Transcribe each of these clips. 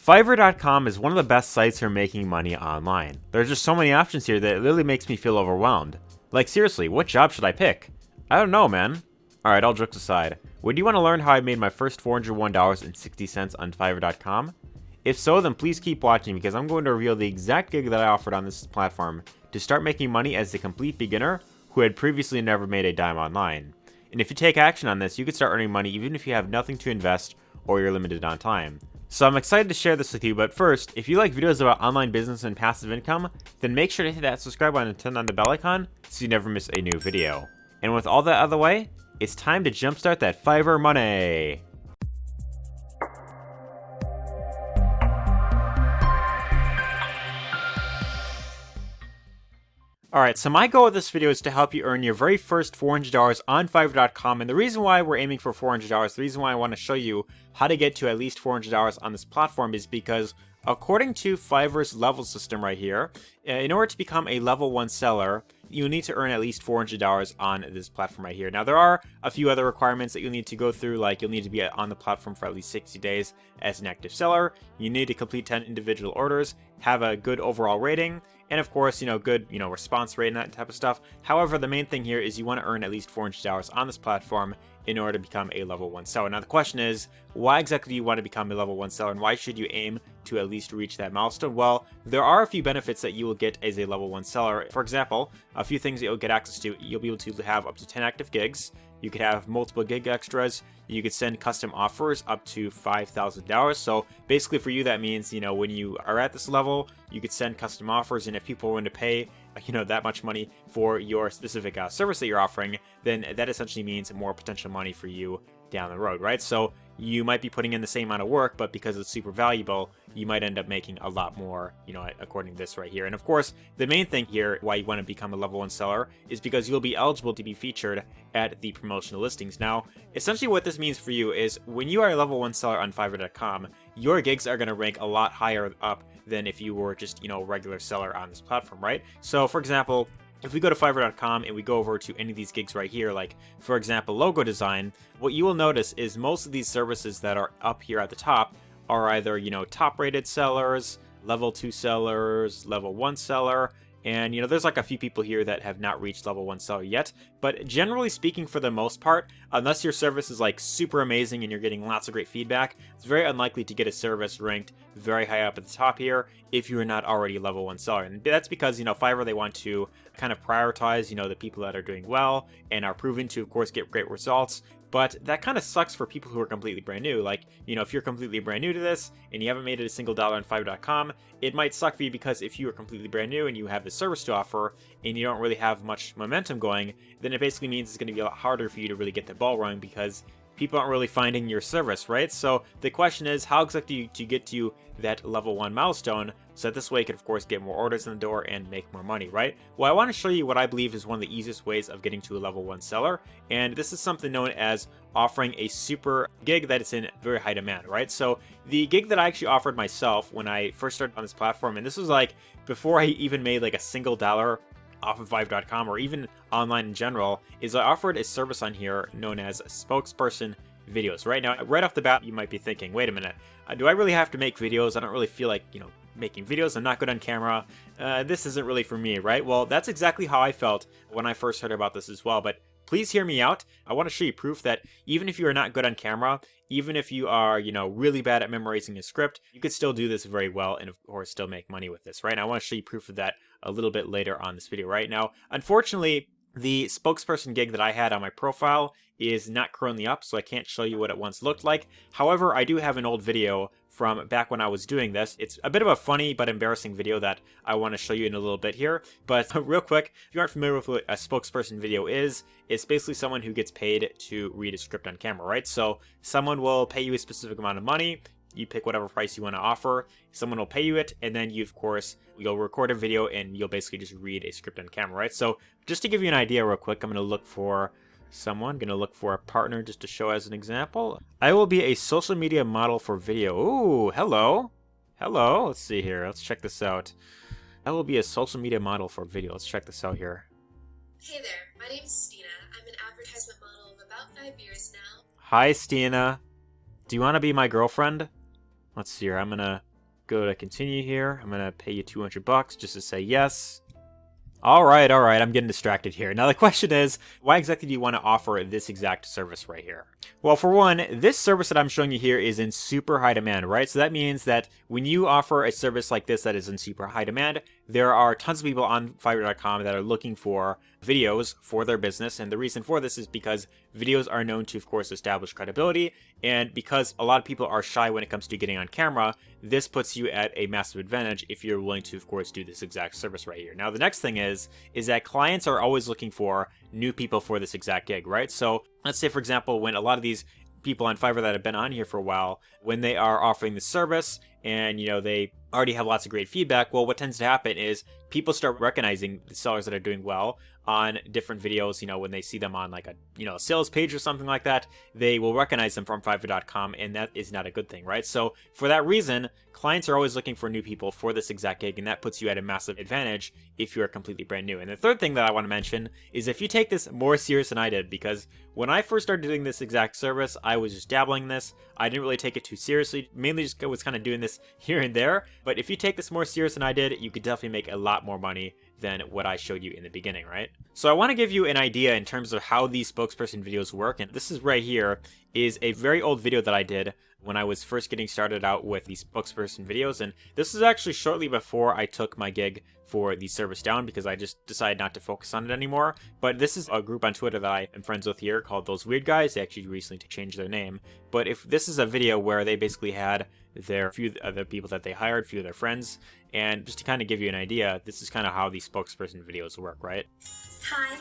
Fiverr.com is one of the best sites for making money online. There's just so many options here that it literally makes me feel overwhelmed. Like seriously, what job should I pick? I don't know, man. Alright, all jokes aside, would you want to learn how I made my first $401.60 on Fiverr.com? If so, then please keep watching because I'm going to reveal the exact gig that I offered on this platform to start making money as a complete beginner who had previously never made a dime online. And if you take action on this, you could start earning money even if you have nothing to invest or you're limited on time. So I'm excited to share this with you, but first, if you like videos about online business and passive income, then make sure to hit that subscribe button and turn on the bell icon so you never miss a new video. And with all that out of the way, it's time to jumpstart that Fiverr money! Alright, so my goal with this video is to help you earn your very first $400 on Fiverr.com, and the reason why we're aiming for $400, the reason why I want to show you how to get to at least $400 on this platform is because according to Fiverr's level system right here, in order to become a level 1 seller, you need to earn at least $400 on this platform right here. Now, there are a few other requirements that you'll need to go through, like you'll need to be on the platform for at least 60 days as an active seller. You need to complete 10 individual orders, have a good overall rating, and of course, good, response rate and that type of stuff. However, the main thing here is you want to earn at least $400 on this platform in order to become a level 1 seller. Now, the question is, why exactly do you want to become a level 1 seller, and why should you aim to at least reach that milestone? Well, there are a few benefits that you will get as a level 1 seller. For example, a few things that you'll get access to. You'll be able to have up to 10 active gigs. You could have multiple gig extras. You could send custom offers up to $5,000. So basically for you, that means, when you are at this level, you could send custom offers. And if people are willing to pay, that much money for your specific service that you're offering, then that essentially means more potential money for you down the road, right? So you might be putting in the same amount of work, but because it's super valuable, you might end up making a lot more, according to this right here. And of course, the main thing here, why you want to become a level 1 seller, is because you'll be eligible to be featured at the promotional listings. Now, essentially what this means for you is when you are a level 1 seller on Fiverr.com, your gigs are going to rank a lot higher up than if you were just, a regular seller on this platform, right? So for example, if we go to Fiverr.com and we go over to any of these gigs right here, like for example, logo design, what you will notice is most of these services that are up here at the top are either, top rated sellers, level 2 sellers, level 1 seller, and there's like a few people here that have not reached level 1 seller yet. But generally speaking, for the most part, unless your service is like super amazing and you're getting lots of great feedback, it's very unlikely to get a service ranked very high up at the top here if you're not already a level 1 seller. And that's because, Fiverr, they want to kind of prioritize, the people that are doing well and are proven to, of course, get great results. But that kind of sucks for people who are completely brand new. Like, if you're completely brand new to this and you haven't made it a single dollar on Fiverr.com, it might suck for you because if you are completely brand new and you have this service to offer and you don't really have much momentum going, then it basically means it's going to be a lot harder for you to really get the ball rolling because people aren't really finding your service, right? So the question is, how exactly do you get to that level 1 milestone so that this way you can, of course, get more orders in the door and make more money, right? Well, I want to show you what I believe is one of the easiest ways of getting to a level 1 seller, and this is something known as offering a super gig that is in very high demand, right? So the gig that I actually offered myself when I first started on this platform, and this was like before I even made like a single dollar off of Fiverr.com or even online in general, is I offered a service on here known as spokesperson videos. Right now, right off the bat, you might be thinking, wait a minute, do I really have to make videos? I don't really feel like, making videos. I'm not good on camera. This isn't really for me, right? Well, that's exactly how I felt when I first heard about this as well. But please hear me out. I want to show you proof that even if you are not good on camera, even if you are, really bad at memorizing a script, you could still do this very well and, of course, still make money with this, right? And I want to show you proof of that a little bit later on this video. Right now, unfortunately, the spokesperson gig that I had on my profile is not currently up, so I can't show you what it once looked like. However, I do have an old video from back when I was doing this. It's a bit of a funny but embarrassing video that I want to show you in a little bit here. But real quick, if you aren't familiar with what a spokesperson video is, it's basically someone who gets paid to read a script on camera, right? So someone will pay you a specific amount of money. You pick whatever price you want to offer. Someone will pay you it, and then you, of course, you'll record a video and you'll basically just read a script on camera, right? So just to give you an idea real quick, I'm going to look for someone, going to look for a partner just to show as an example. I will be a social media model for video. Ooh, hello. Hello. Let's see here. Let's check this out. I will be a social media model for video. Let's check this out here. Hey there, my name's Stina. I'm an advertisement model of about 5 years now. Hi, Stina. Do you want to be my girlfriend? Let's see here. I'm gonna go to continue here. I'm gonna pay you $200 just to say yes. Alright, I'm getting distracted here. Now the question is, why exactly do you want to offer this exact service right here? Well, for one, this service that I'm showing you here is in super high demand, right? So that means that when you offer a service like this that is in super high demand, there are tons of people on Fiverr.com that are looking for videos for their business. And the reason for this is because videos are known to, of course, establish credibility. And because a lot of people are shy when it comes to getting on camera, this puts you at a massive advantage if you're willing to, of course, do this exact service right here. Now, the next thing is that clients are always looking for new people for this exact gig, right? So let's say, for example, when a lot of these people on Fiverr that have been on here for a while, when they are offering the service and, you know, they already have lots of great feedback, well, what tends to happen is people start recognizing the sellers that are doing well on different videos. You know, when they see them on like a, you know, sales page or something like that, they will recognize them from Fiverr.com, and that is not a good thing, right? So for that reason, clients are always looking for new people for this exact gig, and that puts you at a massive advantage if you are completely brand new. And the third thing that I want to mention is if you take this more serious than I did, because when I first started doing this exact service, I was just dabbling in this. I didn't really take it too seriously, mainly just was kind of doing this here and there. But if you take this more serious than I did, you could definitely make a lot more money than what I showed you in the beginning, right? So I want to give you an idea in terms of how these spokesperson videos work. And this is right here is a very old video that I did when I was first getting started out with these spokesperson videos. And this is actually shortly before I took my gig for the service down because I just decided not to focus on it anymore. But this is a group on Twitter that I am friends with here called Those Weird Guys. They actually recently changed their name. But if this is a video where they basically had their few other people that they hired, few of their friends, and just to kind of give you an idea, this is kind of how these spokesperson videos work, right? Hi,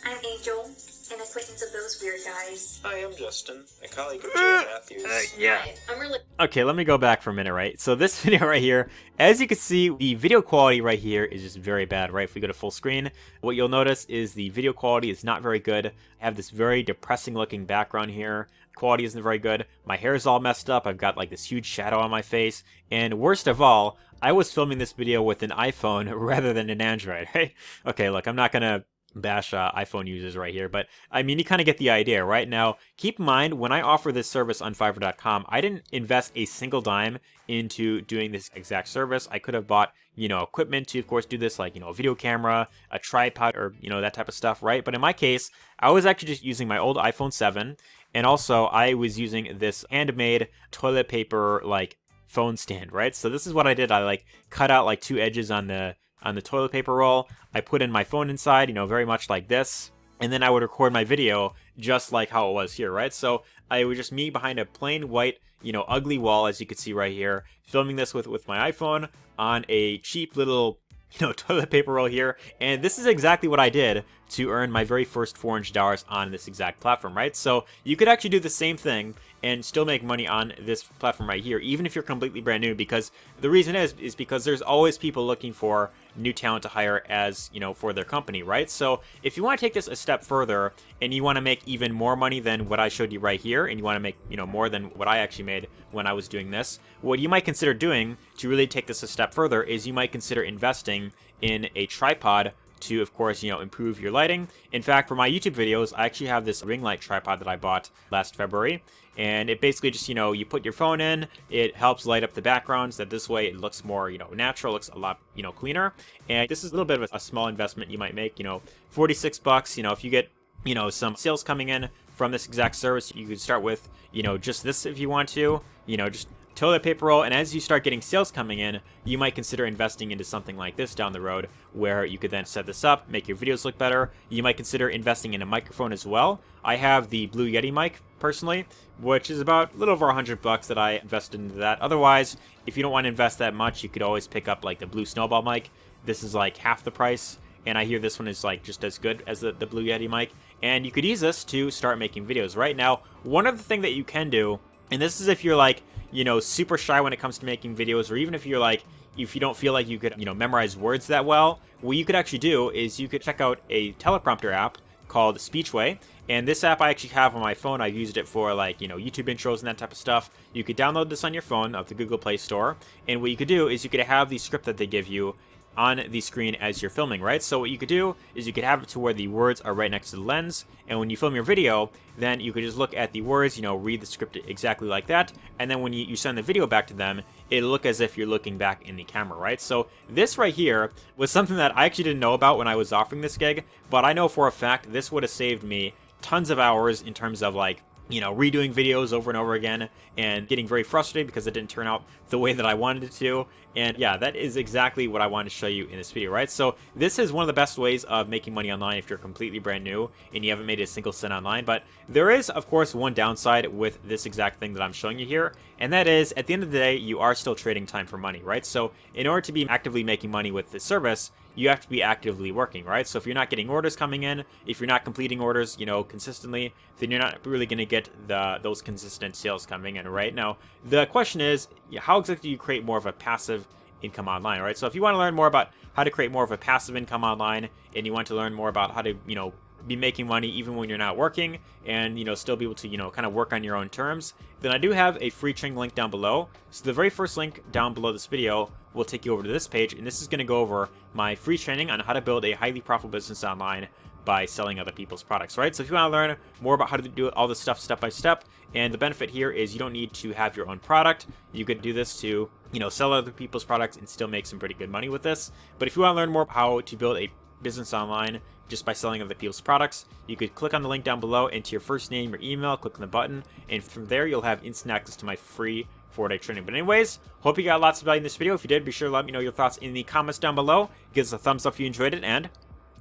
I'm Angel, an acquaintance of Those Weird Guys. Hi, I'm Justin, a colleague of Jay Matthews. Yeah. Hi, I'm really Okay, let me go back for a minute, right? So this video right here, as you can see, the video quality right here is just very bad, right? If we go to full screen, what you'll notice is the video quality is not very good. I have this very depressing looking background here. Quality isn't very good. My hair is all messed up. I've got like this huge shadow on my face. And worst of all, I was filming this video with an iPhone rather than an Android, right? Okay, look, I'm not gonna bash iPhone users right here, but I mean, you kind of get the idea, right? Now, keep in mind, when I offer this service on Fiverr.com, I didn't invest a single dime into doing this exact service. I could have bought, you know, equipment to, of course, do this, like, you know, a video camera, a tripod, or, you know, that type of stuff, right? But in my case, I was actually just using my old iPhone 7, and also I was using this handmade toilet paper, like, phone stand, right? So this is what I did. I, like, cut out, like, two edges on the toilet paper roll. I put in my phone inside, you know, very much like this, and then I would record my video just like how it was here, right? So it was just me behind a plain white, you know, ugly wall, as you can see right here, filming this with my iPhone on a cheap little, you know, toilet paper roll here. And this is exactly what I did to earn my very first $400 on this exact platform, right? So you could actually do the same thing and still make money on this platform right here, even if you're completely brand new, because the reason is because there's always people looking for new talent to hire as, you know, for their company, right? So if you want to take this a step further and you want to make even more money than what I showed you right here, and you want to make, you know, more than what I actually made when I was doing this, what you might consider doing to really take this a step further is you might consider investing in a tripod to, of course, you know, improve your lighting. In fact, for my YouTube videos, I actually have this ring light tripod that I bought last February, and it basically just, you know, you put your phone in, it helps light up the backgrounds, that this way it looks more, you know, natural, looks a lot, you know, cleaner. And this is a little bit of a small investment you might make, you know, 46 bucks, you know, if you get, you know, some sales coming in from this exact service, you could start with, you know, just this if you want to, you know, just toilet paper roll, and as you start getting sales coming in, you might consider investing into something like this down the road, where you could then set this up, make your videos look better. You might consider investing in a microphone as well. I have the Blue Yeti mic, personally, which is about a little over 100 bucks that I invested into that. Otherwise, if you don't want to invest that much, you could always pick up like the Blue Snowball mic. This is like half the price, and I hear this one is like just as good as the Blue Yeti mic. And you could use this to start making videos. Right now, one other thing that you can do, and this is if you're like, you know, super shy when it comes to making videos, or even if you're like, if you don't feel like you could, you know, memorize words that well, what you could actually do is you could check out a teleprompter app called Speechway. And this app I actually have on my phone. I've used it for, like, you know, YouTube intros and that type of stuff. You could download this on your phone off the Google Play Store. And what you could do is you could have the script that they give you on the screen as you're filming, right? So what you could do is you could have it to where the words are right next to the lens, and when you film your video, then you could just look at the words, you know, read the script exactly like that, and then when you send the video back to them, it'll look as if you're looking back in the camera, right? So this right here was something that I actually didn't know about when I was offering this gig, but I know for a fact this would have saved me tons of hours in terms of like, you know, redoing videos over and over again and getting very frustrated because it didn't turn out the way that I wanted it to. And yeah, that is exactly what I wanted to show you in this video, right? So this is one of the best ways of making money online if you're completely brand new and you haven't made a single cent online. But there is, of course, one downside with this exact thing that I'm showing you here. And that is, at the end of the day, you are still trading time for money, right? So in order to be actively making money with this service, you have to be actively working, right? So if you're not getting orders coming in, if you're not completing orders, you know, consistently, then you're not really going to get those consistent sales coming in, right? Now, the question is, how exactly do you create more of a passive income online, right? So if you want to learn more about how to create more of a passive income online, and you want to learn more about how to, you know, be making money even when you're not working, and, you know, still be able to, you know, kind of work on your own terms, then I do have a free training link down below. So the very first link down below this video will take you over to this page, and this is going to go over my free training on how to build a highly profitable business online by selling other people's products, right? So if you want to learn more about how to do all this stuff step by step, and the benefit here is you don't need to have your own product. You could do this to, you know, sell other people's products and still make some pretty good money with this. But if you want to learn more how to build a business online just by selling other people's products, you could click on the link down below, enter your first name, your email, click on the button, and from there you'll have instant access to my free 4-day training. But anyways, hope you got lots of value in this video. If you did, be sure to let me know your thoughts in the comments down below. Give us a thumbs up if you enjoyed it, and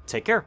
take care.